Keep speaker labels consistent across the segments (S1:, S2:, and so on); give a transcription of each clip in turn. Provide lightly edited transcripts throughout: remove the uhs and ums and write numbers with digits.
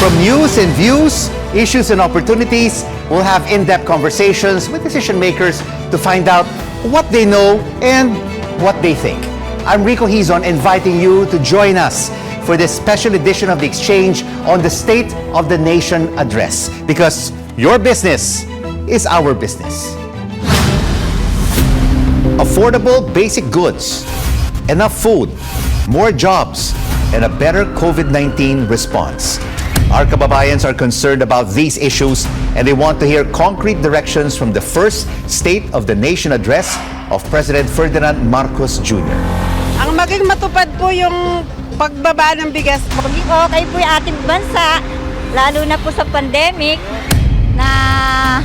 S1: From news and views, issues and opportunities, we'll have in-depth conversations with decision makers to find out what they know and what they think. I'm Rico Hizon, inviting you to join us for this special edition of The Exchange on the State of the Nation Address, because your business is our business. Affordable basic goods, enough food, more jobs, and a better COVID-19 response. Our kababayans are concerned about these issues and they want to hear concrete directions from the first State of the Nation Address of President Ferdinand Marcos Jr.
S2: Ang maging matupad po yung pagbaba ng bigas.
S3: Maging okay po yung ating bansa, lalo na po sa pandemic, na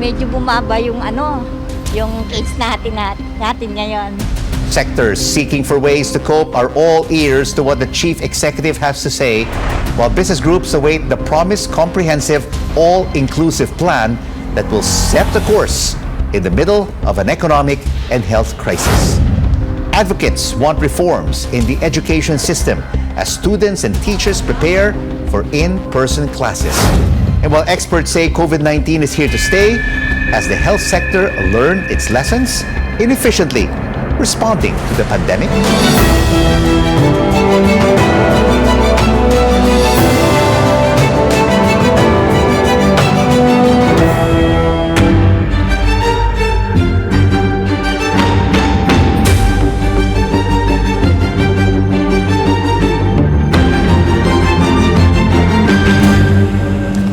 S3: medyo bumaba yung yung case natin ngayon.
S1: Sectors seeking for ways to cope are all ears to what the Chief Executive has to say, while business groups await the promised comprehensive, all-inclusive plan that will set the course in the middle of an economic and health crisis. Advocates want reforms in the education system as students and teachers prepare for in-person classes. And while experts say COVID-19 is here to stay, as the health sector learned its lessons in efficiently responding to the pandemic.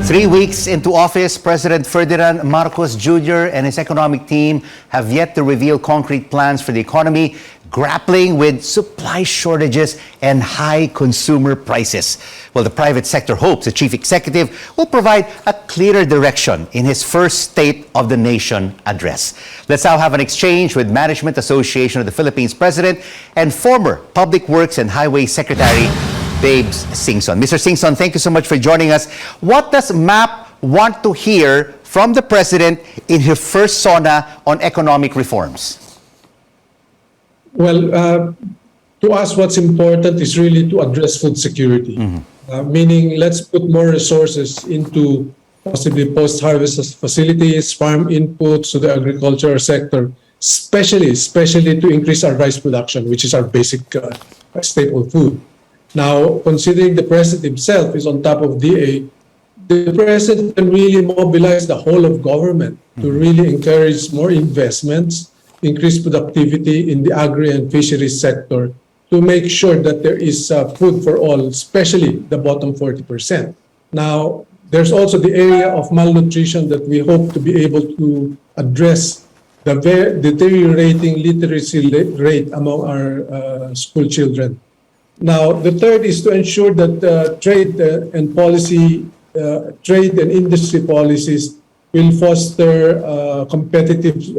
S1: 3 weeks into office, President Ferdinand Marcos Jr. and his economic team have yet to reveal concrete plans for the economy, grappling with supply shortages and high consumer prices. Well, the private sector hopes the chief executive will provide a clearer direction in his first State of the Nation address. Let's now have an exchange with Management Association of the Philippines President and former Public Works and Highway Secretary, Babes Singson. Mr. Singson, thank you so much for joining us. What does MAP want to hear from the President in his first SONA on economic reforms?
S4: Well, to us, what's important is really to address food security. Meaning, let's put more resources into possibly post-harvest facilities, farm inputs to the agricultural sector, especially to increase our rice production, which is our basic staple food. Now, considering the President himself is on top of DA, the President can really mobilize the whole of government to really encourage more investments, increase productivity in the agri and fisheries sector to make sure that there is food for all, especially the bottom 40%. Now, there's also the area of malnutrition that we hope to be able to address the deteriorating literacy rate among our school children. Now, the third is to ensure that trade and industry policies will foster competitive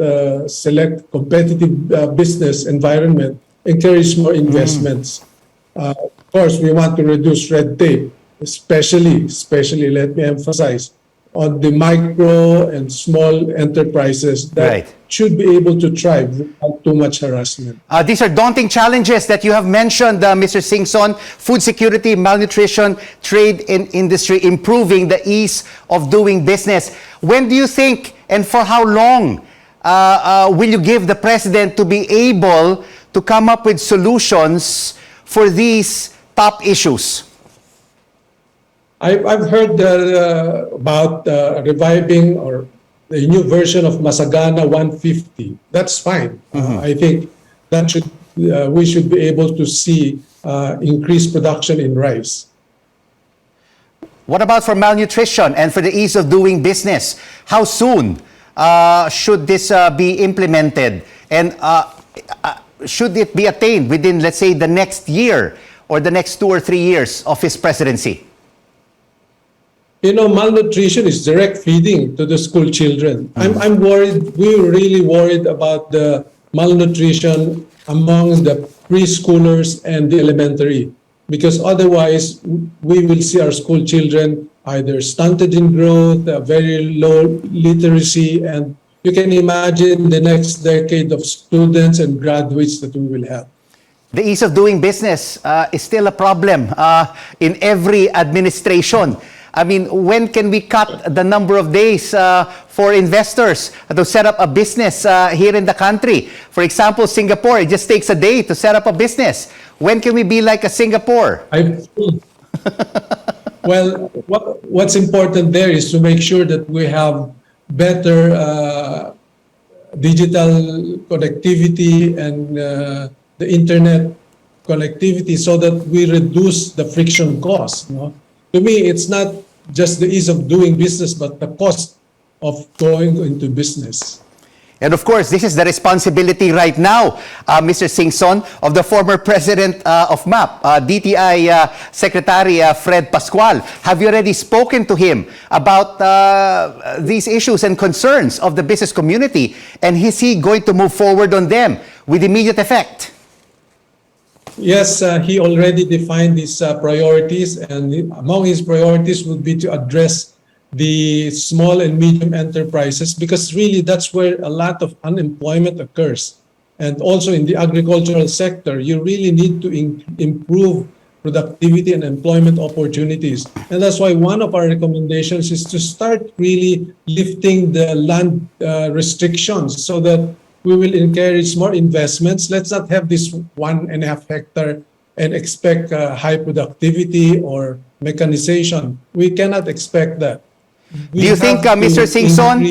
S4: business environment, encourage more investments. Of course, we want to reduce red tape, especially, let me emphasize, on the micro and small enterprises that should be able to thrive without too much harassment.
S1: These are daunting challenges that you have mentioned, Mr. Singson: food security, malnutrition, trade and industry, improving the ease of doing business. When do you think, and for how long, will you give the President to be able to come up with solutions for these top issues?
S4: I've heard about reviving or a new version of Masagana 150. That's fine. I think that we should be able to see increased production in rice.
S1: What about for malnutrition and for the ease of doing business? How soon should this be implemented? And should it be attained within, let's say, the next year or the next 2 or 3 years of his presidency?
S4: You know, malnutrition is direct feeding to the school children. I'm worried, we're really worried about the malnutrition among the preschoolers and the elementary, because otherwise we will see our school children either stunted in growth, very low literacy, and you can imagine the next decade of students and graduates that we will have.
S1: The ease of doing business is still a problem in every administration. I mean, when can we cut the number of days for investors to set up a business here in the country? For example, Singapore, it just takes a day to set up a business. When can we be like a Singapore?
S4: Well, what's important there is to make sure that we have better digital connectivity and the internet connectivity so that we reduce the friction cost. To me, it's not just the ease of doing business, but the cost of going into business.
S1: And of course, this is the responsibility right now, Mr. Singson, of the former president of MAP, DTI Secretary Fred Pascual. Have you already spoken to him about these issues and concerns of the business community? And is he going to move forward on them with immediate effect?
S4: Yes, he already defined his priorities, and among his priorities would be to address the small and medium enterprises, because really that's where a lot of unemployment occurs. And also in the agricultural sector, you really need to improve productivity and employment opportunities. And that's why one of our recommendations is to start really lifting the land restrictions so that we will encourage more investments. Let's not have this 1.5 hectare and expect high productivity or mechanization. We cannot expect that.
S1: Do you think, Mr. Singson,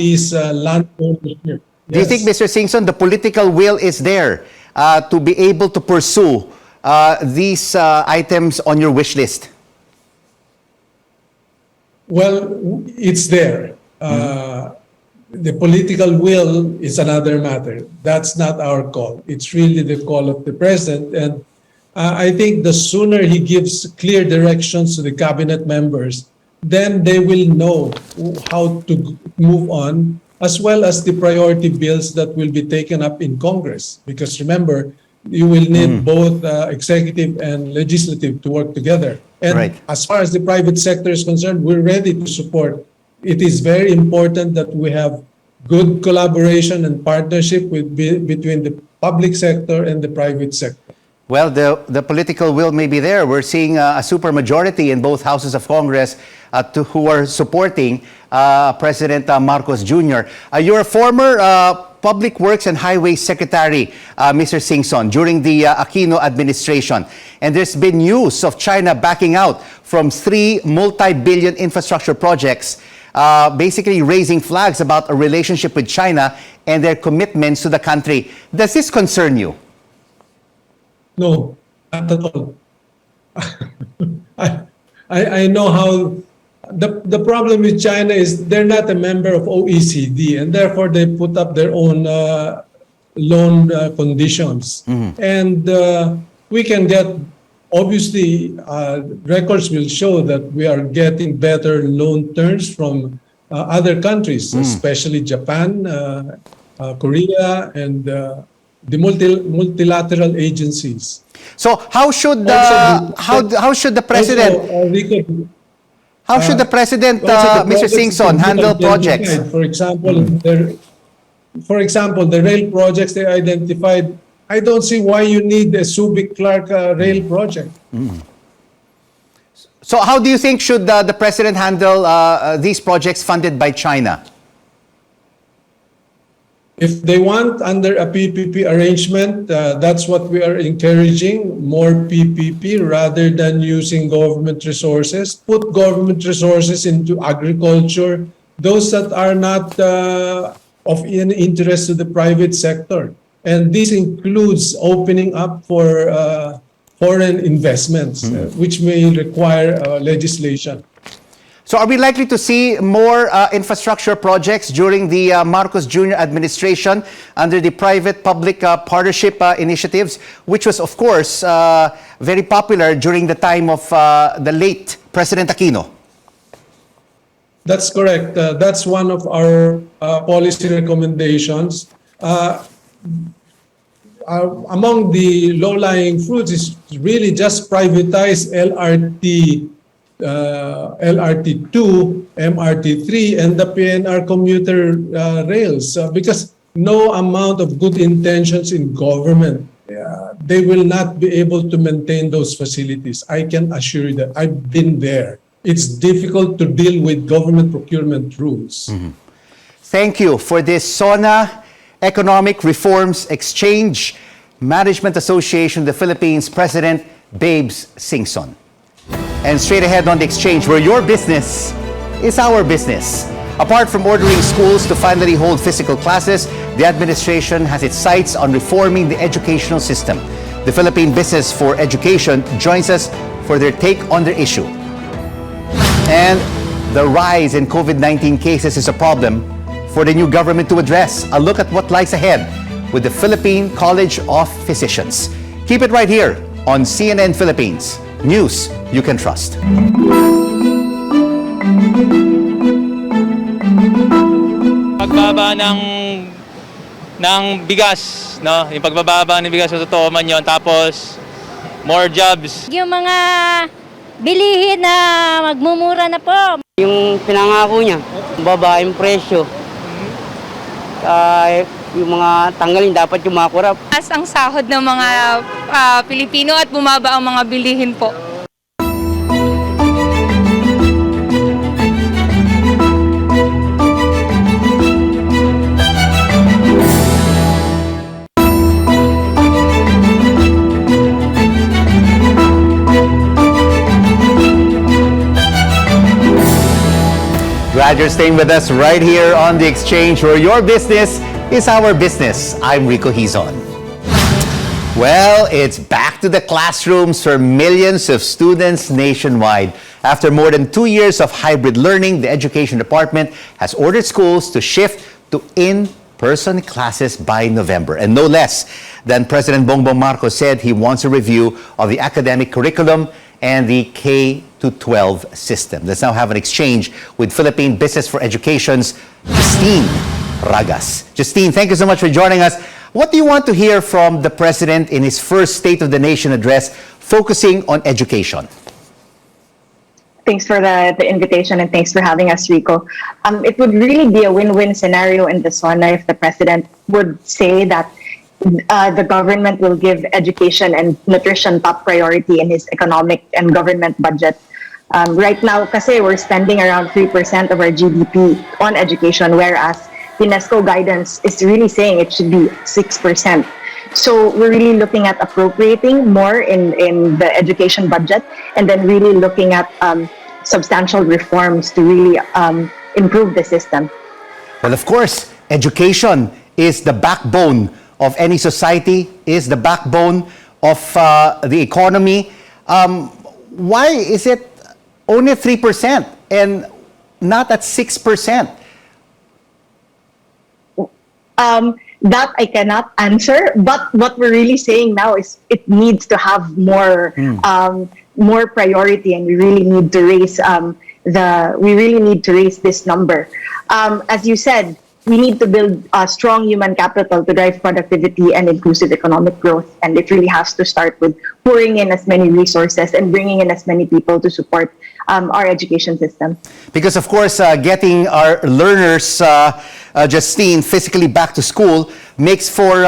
S4: land ownership.
S1: Do you think, Mr. Singson, the political will is there to be able to pursue these items on your wish list?
S4: Well, it's there. The political will is another matter. That's not our call. It's really the call of the president. And I think the sooner he gives clear directions to the cabinet members, then they will know how to move on, as well as the priority bills that will be taken up in Congress. Because remember, you will need both executive and legislative to work together. And as far as the private sector is concerned, we're ready to support. It is very important that we have good collaboration and partnership between the public sector and the private sector.
S1: Well, the political will may be there. We're seeing a supermajority in both houses of Congress who are supporting President Marcos Jr. You're a former Public Works and Highways Secretary, Mr. Singson, during the Aquino administration. And there's been news of China backing out from 3 multi-billion infrastructure projects, basically raising flags about a relationship with China and their commitments to the country. Does this concern you?
S4: No, not at all. I know how the problem with China is they're not a member of OECD, and therefore they put up their own loan conditions. And we can get, obviously, records will show that we are getting better loan terms from other countries, especially Japan, Korea, and the multilateral agencies.
S1: So how should the president Mr. Singson handle projects?
S4: For example, the rail projects they identified. I don't see why you need a Subic-Clark rail project.
S1: So how do you think should the president handle these projects funded by China?
S4: If they want under a PPP arrangement, that's what we are encouraging, more PPP rather than using government resources. Put government resources into agriculture, those that are not of any interest to the private sector. And this includes opening up for foreign investments, which may require legislation.
S1: So are we likely to see more infrastructure projects during the Marcos Jr. administration under the private-public partnership initiatives, which was, of course, very popular during the time of the late President Aquino?
S4: That's correct. That's one of our policy recommendations. Among the low-lying fruits is really just privatize LRT2, MRT3, and the PNR commuter rails, because no amount of good intentions in government, they will not be able to maintain those facilities. I can assure you that. I've been there. it's difficult to deal with government procurement rules.
S1: Thank you for this SONA Economic Reforms Exchange Management Association of the Philippines President Babes Singson. And straight ahead on the exchange, where your business is our business. Apart from ordering schools to finally hold physical classes, the administration has its sights on reforming the educational system. The Philippine Business for Education joins us for their take on the issue. And the rise in COVID-19 cases is a problem for the new government to address. A look at what lies ahead with the Philippine College of Physicians. Keep it right here on CNN Philippines. News you can trust.
S5: Pagbaba ng bigas, no? Yung pagbababa ng bigas, totoo man yun. Tapos, more jobs.
S3: Yung mga bilihin na magmumura na po.
S6: Yung pinangako niya, baba yung presyo. Yung mga tanggalin, dapat yung mga kurap.
S7: Taas ang sahod ng mga Pilipino at bumaba ang mga bilihin po.
S1: Glad you're staying with us right here on the exchange, where your business is our business. I'm Rico Hizon. Well, it's back to the classrooms for millions of students nationwide. After more than 2 years of hybrid learning, the Education Department has ordered schools to shift to in-person classes by November. And no less than President Bongbong Marcos said he wants a review of the academic curriculum and the K-12 system. Let's now have an exchange with Philippine Business for Education's Justine Ragas. Justine, thank you so much for joining us. What do you want to hear from the President in his first State of the Nation address focusing on education?
S8: Thanks for the invitation, and thanks for having us, Rico. It would really be a win-win scenario in the SONA if the President would say that the government will give education and nutrition top priority in his economic and government budget. Right now, kasi we're spending around 3% of our GDP on education, whereas UNESCO guidance is really saying it should be 6%. So we're really looking at appropriating more in the education budget, and then really looking at substantial reforms to really improve the system.
S1: Well, of course, education is the backbone of any society, is the backbone of the economy. Why is it only 3% and not at 6%?
S8: That I cannot answer, but what we're really saying now is it needs to have more more priority, and we really need to raise this number. As you said, we need to build a strong human capital to drive productivity and inclusive economic growth, and it really has to start with pouring in as many resources and bringing in as many people to support our education system.
S1: Because of course, getting our learners, Justine, physically back to school makes for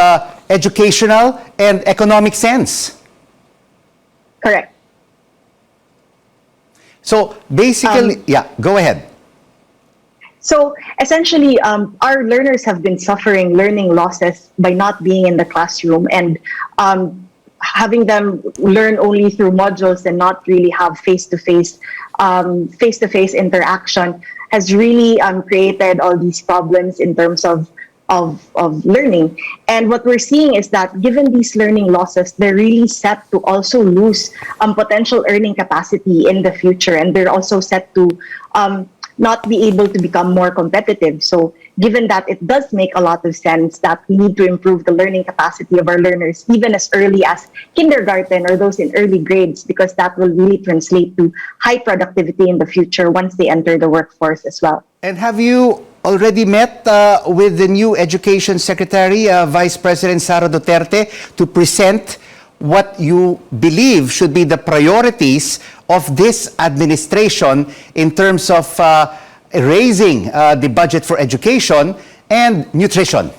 S1: educational and economic sense.
S8: Correct.
S1: So basically, yeah, go ahead.
S8: So essentially, our learners have been suffering learning losses by not being in the classroom, and having them learn only through modules and not really have face-to-face interaction has really created all these problems in terms of learning. And what we're seeing is that given these learning losses, they're really set to also lose potential earning capacity in the future, and they're also set to not be able to become more competitive. So given that, it does make a lot of sense that we need to improve the learning capacity of our learners, even as early as kindergarten or those in early grades, because that will really translate to high productivity in the future once they enter the workforce as well.
S1: And have you already met with the new Education Secretary, Vice President Sara Duterte, to present what you believe should be the priorities of this administration in terms of raising the budget for education and nutrition?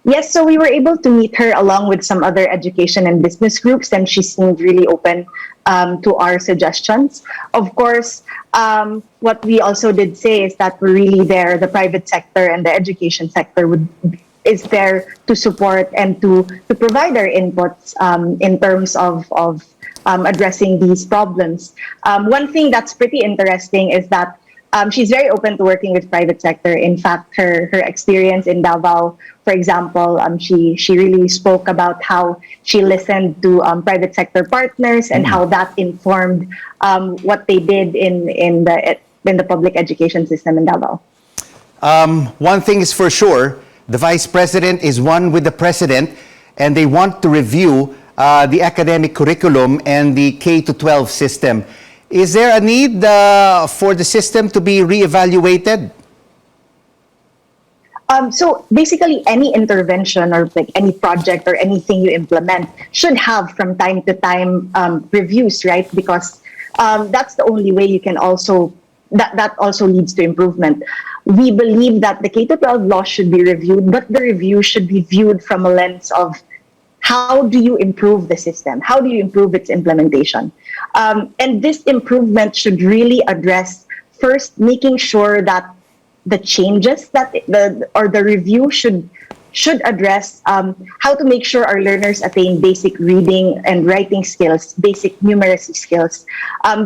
S8: Yes, so we were able to meet her along with some other education and business groups, and she seemed really open to our suggestions. Of course, what we also did say is that we're really there, the private sector and the education sector is there to support and to provide our inputs in terms of addressing these problems. One thing that's pretty interesting is that she's very open to working with private sector. In fact, her experience in Davao, for example, she really spoke about how she listened to private sector partners and how that informed what they did in the public education system in Davao.
S1: One thing is for sure, the Vice President is one with the President, and they want to review the academic curriculum and the K-12 system. Is there a need for the system to be reevaluated?
S8: So basically, any intervention or like any project or anything you implement should have from time to time reviews, right? Because that's the only way you can also that also leads to improvement. We believe that the K-12 law should be reviewed, but the review should be viewed from a lens of how do you improve the system? How do you improve its implementation? And this improvement should really address first making sure that the changes that the review should address how to make sure our learners attain basic reading and writing skills, basic numeracy skills.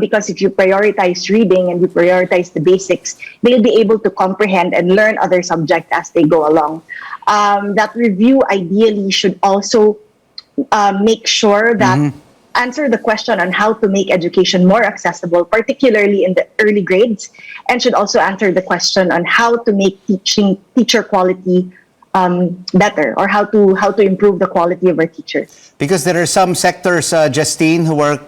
S8: Because if you prioritize reading and you prioritize the basics, they'll be able to comprehend and learn other subjects as they go along. That review ideally should also make sure that answer the question on how to make education more accessible, particularly in the early grades, and should also answer the question on how to make teacher quality better, or how to improve the quality of our teachers.
S1: Because there are some sectors, Justine, who are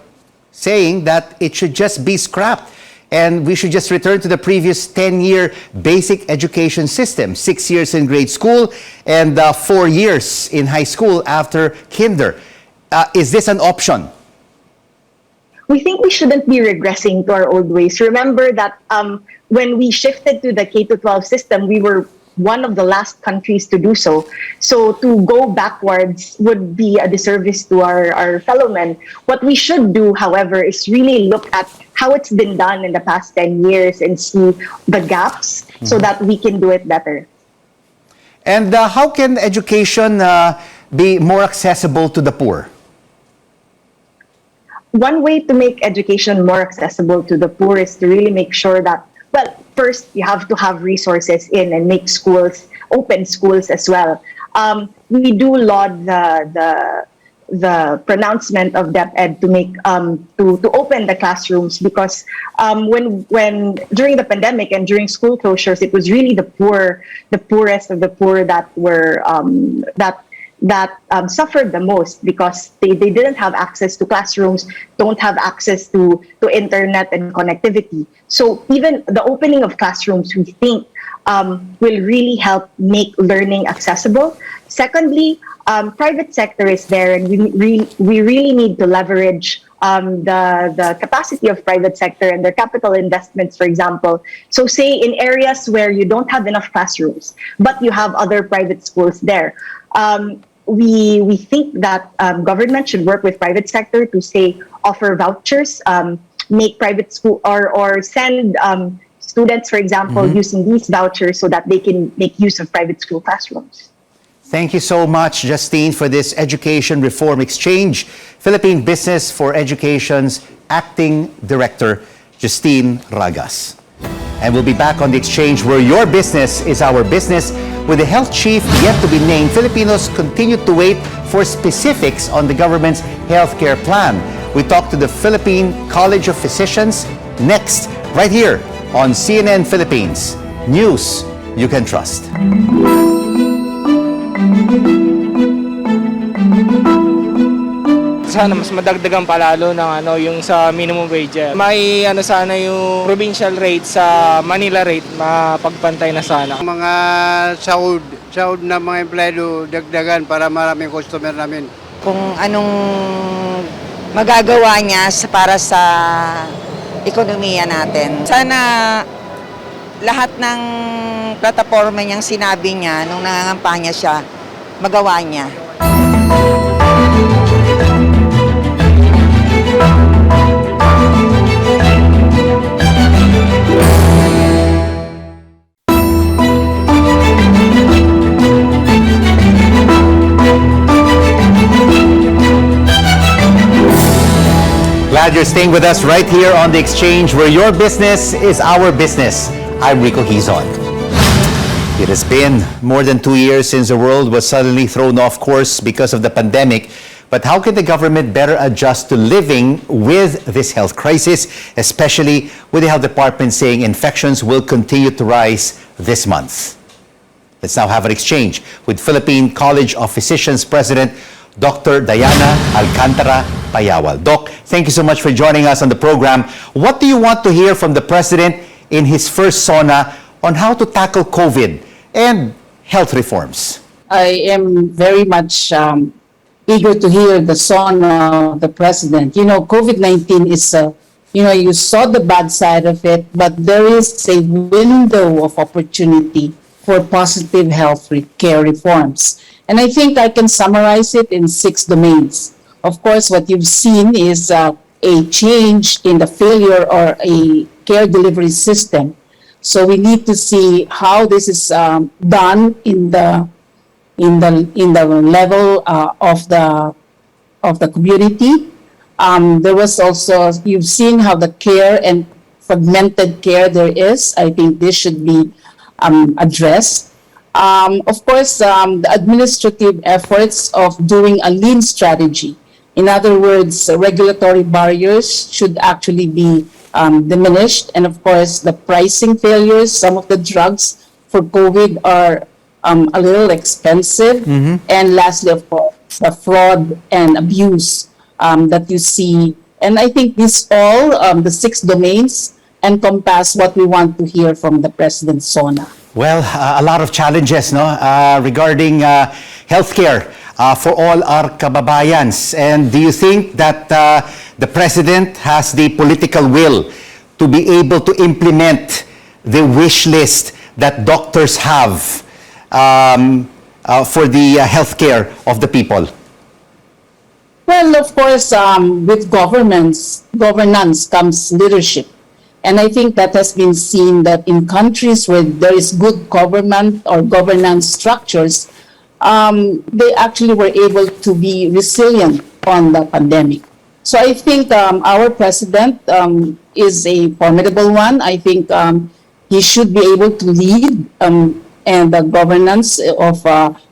S1: saying that it should just be scrapped and we should just return to the previous 10-year basic education system, 6 years in grade school and 4 years in high school after kinder. Is this an option?
S8: We think we shouldn't be regressing to our old ways. Remember that when we shifted to the K-12 system, we were one of the last countries to do so. So to go backwards would be a disservice to our fellow men. What we should do, however, is really look at how it's been done in the past 10 years and see the gaps so that we can do it better.
S1: And how can education be more accessible to the poor?
S8: One way to make education more accessible to the poor is to really make sure that, well, first you have to have resources in and make schools, open schools as well. We do laud the pronouncement of DepEd to make to open the classrooms, because when during the pandemic and during school closures, it was really the poorest of the poor that were that suffered the most, because they didn't have access to classrooms, don't have access to internet and connectivity. So even the opening of classrooms, we think, will really help make learning accessible. Secondly, private sector is there, and we really need to leverage the capacity of private sector and their capital investments, for example. So say in areas where you don't have enough classrooms, but you have other private schools there. We think that government should work with private sector to say offer vouchers, make private school or send students, for example, using these vouchers so that they can make use of private school classrooms.
S1: Thank you so much, Justine, for this Education Reform Exchange. Philippine Business for Education's Acting Director, Justine Ragas. And we'll be back on the exchange, where your business is our business. With the health chief yet to be named, Filipinos continue to wait for specifics on the government's healthcare plan. We talk to the Philippine College of Physicians next, right here on CNN Philippines. News you can trust.
S9: Sana mas madagdagan palalo ng yung sa minimum wage. May sana yung provincial rate sa Manila rate, mapagpantay na sana.
S10: Mga sahod na mga empleyado dagdagan para maraming customer namin.
S2: Kung anong magagawa niya para sa ekonomiya natin. Sana lahat ng plataforma niyang sinabi niya nung nangangampanya siya magawa niya.
S1: Glad you're staying with us right here on The Exchange, where your business is our business. I'm Rico Hizon. It has been more than 2 years since the world was suddenly thrown off course because of the pandemic. But how can the government better adjust to living with this health crisis, especially with the health department saying infections will continue to rise this month? Let's now have an exchange with Philippine College of Physicians President Dr. Diana Alcantara Payawal. Doc, thank you so much for joining us on the program. What do you want to hear from the President in his first SONA on how to tackle COVID and health reforms?
S11: I am very much eager to hear the SONA of the President. You know, COVID-19 is, you saw the bad side of it, but there is a window of opportunity for positive health care reforms. And I think I can summarize it in 6 domains. Of course, what you've seen is a change in the failure or a care delivery system. So we need to see how this is done in the level of the community. There was also, you've seen how the care and fragmented care there is. I think this should be addressed. Of course, the administrative efforts of doing a lean strategy. In other words, regulatory barriers should actually be diminished. And of course, the pricing failures, some of the drugs for COVID are a little expensive. And lastly, of course, the fraud and abuse that you see. And I think these all, the 6 domains, encompass what we want to hear from the President's SONA.
S1: Well, a lot of challenges regarding healthcare for all our kababayans. And do you think that the President has the political will to be able to implement the wish list that doctors have for the healthcare of the people?
S11: Well, of course, with governance comes leadership. And I think that has been seen that in countries where there is good government or governance structures, they actually were able to be resilient on the pandemic. So I think our president is a formidable one. I think he should be able to lead and the governance of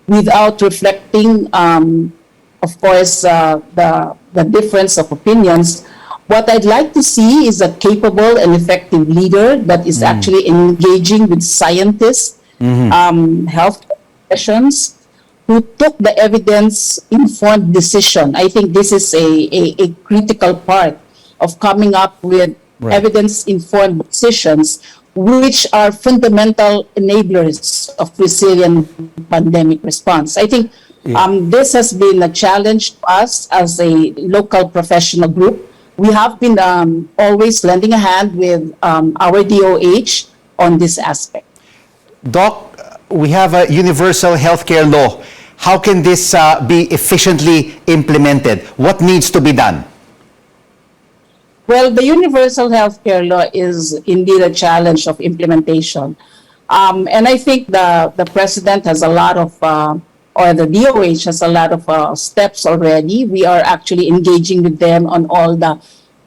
S11: without reflecting, of course, the difference of opinions. What I'd like to see is a capable and effective leader that is actually engaging with scientists, health professions, who took the evidence-informed decision. I think this is a critical part of coming up with evidence-informed decisions, which are fundamental enablers of resilient pandemic response. I think this has been a challenge to us as a local professional group. We have been always lending a hand with our DOH on this aspect.
S1: Doc, we have a universal healthcare law. How can this be efficiently implemented? What needs to be done?
S11: Well, the universal healthcare law is indeed a challenge of implementation. And I think the President has a lot of, or the DOH has a lot of steps already. We are actually engaging with them on all the,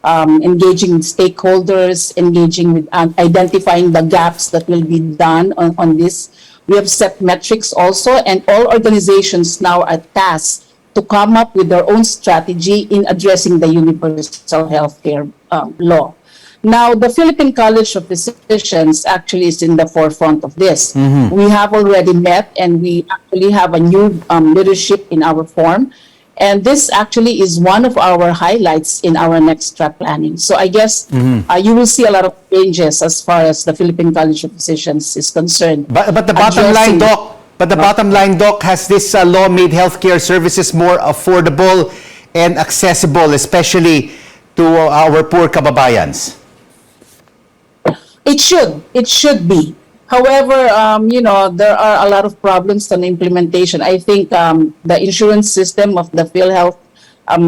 S11: engaging with stakeholders, engaging with identifying the gaps that will be done on this. We have set metrics also, and all organizations now are tasked to come up with their own strategy in addressing the universal healthcare law. Now, the Philippine College of Physicians actually is in the forefront of this. We have already met, and we actually have a new leadership in our form. And this actually is one of our highlights in our next strat planning. So I guess you will see a lot of changes as far as the Philippine College of Physicians is concerned.
S1: But the bottom line, Doc, bottom line, Doc, has this law made healthcare services more affordable and accessible, especially to our poor kababayans?
S11: It should be. However, there are a lot of problems on implementation. I think the insurance system of the PhilHealth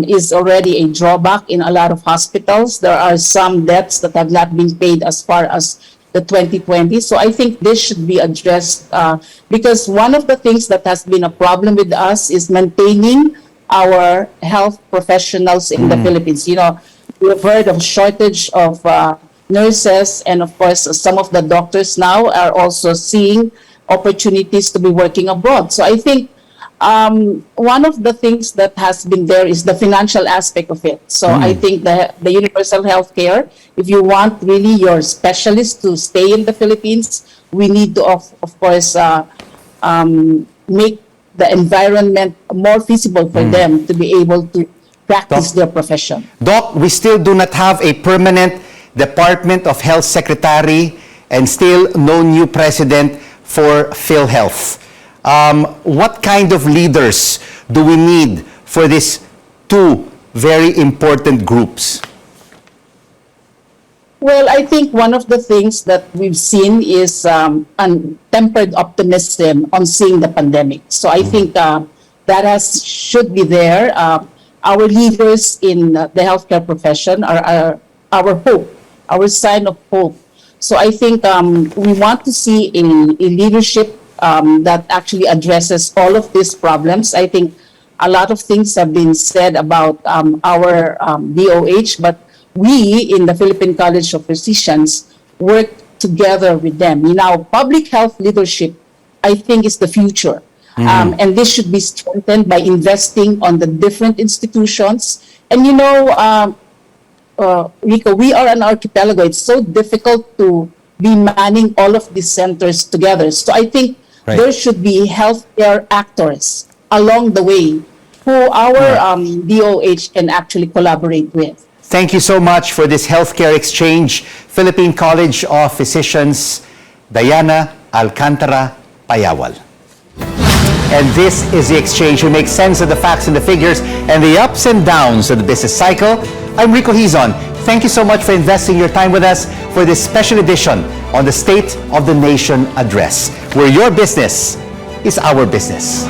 S11: is already a drawback in a lot of hospitals. There are some debts that have not been paid as far as the 2020. So I think this should be addressed because one of the things that has been a problem with us is maintaining our health professionals in the Philippines. We've heard of shortage of nurses, and of course, some of the doctors now are also seeing opportunities to be working abroad. So I think one of the things that has been there is the financial aspect of it. So I think the universal health care, if you want really your specialists to stay in the Philippines, we need to, of course, make the environment more feasible for them to be able to practice their profession.
S1: Doc, we still do not have a permanent Department of Health Secretary and still no new president for PhilHealth. What kind of leaders do we need for these two very important groups?
S11: Well, I think one of the things that we've seen is untempered optimism on seeing the pandemic. So I think that should be there. Our leaders in the healthcare profession are our hope, our sign of hope. So I think we want to see a leadership that actually addresses all of these problems. I think a lot of things have been said about our DOH, but we in the Philippine College of Physicians work together with them. Public health leadership, I think, is the future. And this should be strengthened by investing on the different institutions. And Rico, we are an archipelago. It's so difficult to be manning all of these centers together. So I think there should be healthcare actors along the way who our DOH can actually collaborate with.
S1: Thank you so much for this healthcare exchange. Philippine College of Physicians, Diana Alcantara Payawal. And this is the exchange. We make sense of the facts and the figures and the ups and downs of the business cycle. I'm Rico Hizon. Thank you so much for investing your time with us for this special edition on the State of the Nation Address, where your business is our business.